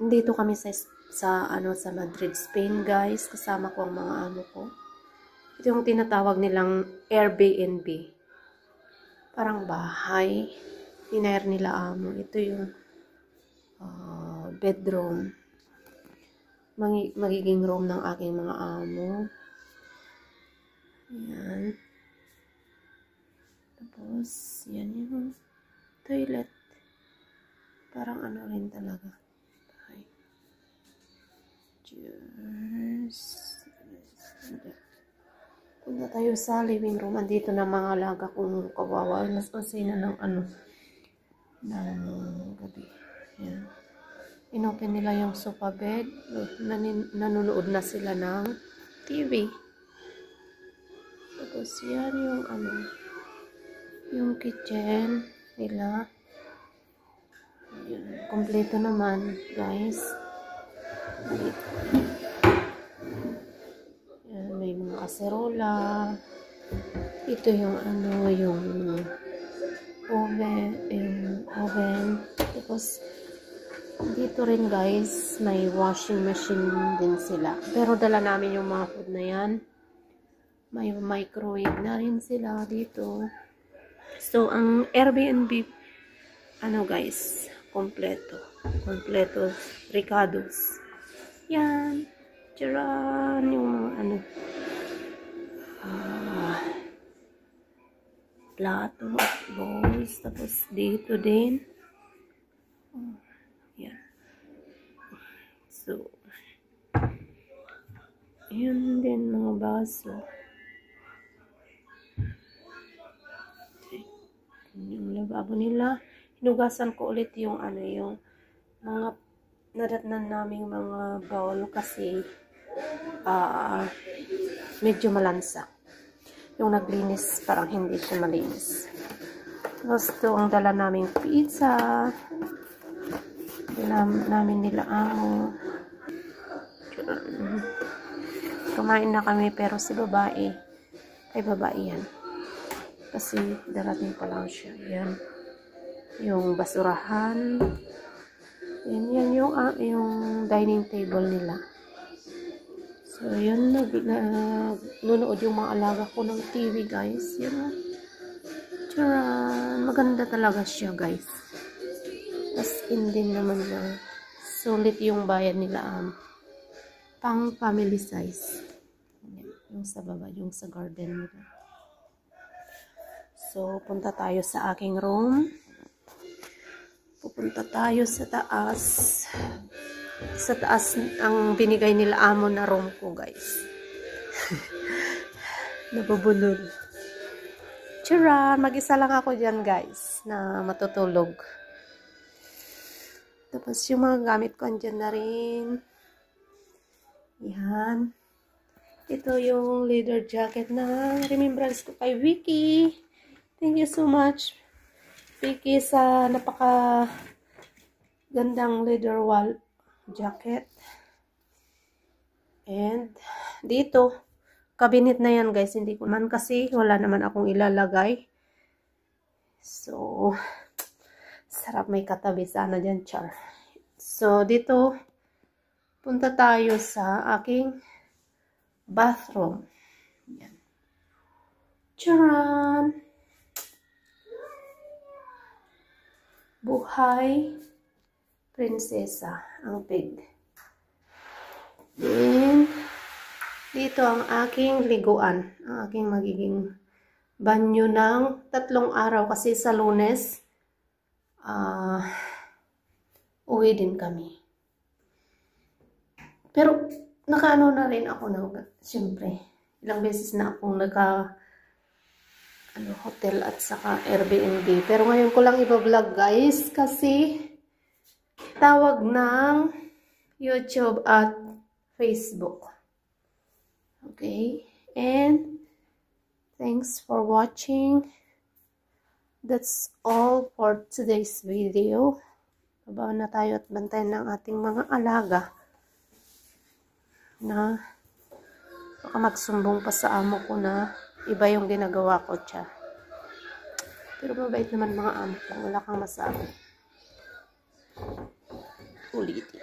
dito kami sa Madrid, Spain, guys. Kasama ko ang mga amo ko. Ito yung tinatawag nilang Airbnb. Parang bahay. Hinair nila amo. Ito yung bedroom. Magiging room ng aking mga amo. Ayan. Tapos, yan yung toilet. Parang ano rin talaga. Okay. Cheers. Punta tayo sa living room. Andito na mga alaga kong kawawa. Nas-unsay na ng gabi. Ayan. Inopen nila yung sofa bed. Nanonood na sila ng TV. Tapos yan yung yung kitchen nila. Ayan. Kompleto naman, guys. Ayan, may mga kaserola. Ito yung yung oven. Tapos dito rin, guys, may washing machine din sila. Pero dala namin yung mga food na yan. May microwave na rin sila dito. So, ang Airbnb, guys, kompleto. Kompleto, Ricardo's. Yan. Tiyan yung mga plato, bowls. Tapos dito din. Yan. So, yun din mga baso. Yung lababo nila. Hinugasan ko ulit yung yung mga nadatnan naming mga bowl kasi medyo malansa. Yung naglinis parang hindi siya malinis. Tapos ito ang dala naming pizza. Dala namin nila amo. Kumain na kami pero si babae ay babae yan. Kasi darating pa lang siya. Yan. Yung basurahan. Yan yung dining table nila. So, yun. Nunood yung mga alaga ko ng TV, guys. Yan. Tcharan! Maganda talaga siya, guys. As in din naman na. Sulit yung bayan nila. Pang family size. Yan. Yung sa baba. Yung sa garden nila. So, punta tayo sa aking room. Pupunta tayo sa taas. Sa taas ang binigay nila amo na room ko, guys. Nabubulol. Tcharan! Mag-isa lang ako dyan, guys, na matutulog. Tapos yung mga gamit ko andyan na rin. Yan. Ito yung leather jacket na remembrance ko kay Vicky. Thank you so much, Vicky, sa napaka gandang leather wall jacket. And dito, cabinet na yan, guys. Hindi ko man kasi wala naman akong ilalagay. So, sarap may katabi sana dyan, char. So, dito, punta tayo sa aking bathroom. Yan. Charan! Buhay prinsesa ang pig. Then, dito ang aking liguan. Ang aking magiging banyo ng 3 araw kasi sa Lunes, uwi din kami. Pero, nakaano na rin ako na, siyempre, ilang beses na akong hotel at saka Airbnb. Pero ngayon ko lang i-vlog, guys, kasi tawag ng YouTube at Facebook. Okay? And thanks for watching. That's all for today's video. Baba na tayo at bantayan ng ating mga alaga na baka magsumbong pa sa amo ko na iba yung ginagawa ko siya. Pero mabait naman mga amo ko. Wala kang masabi. Ulitin.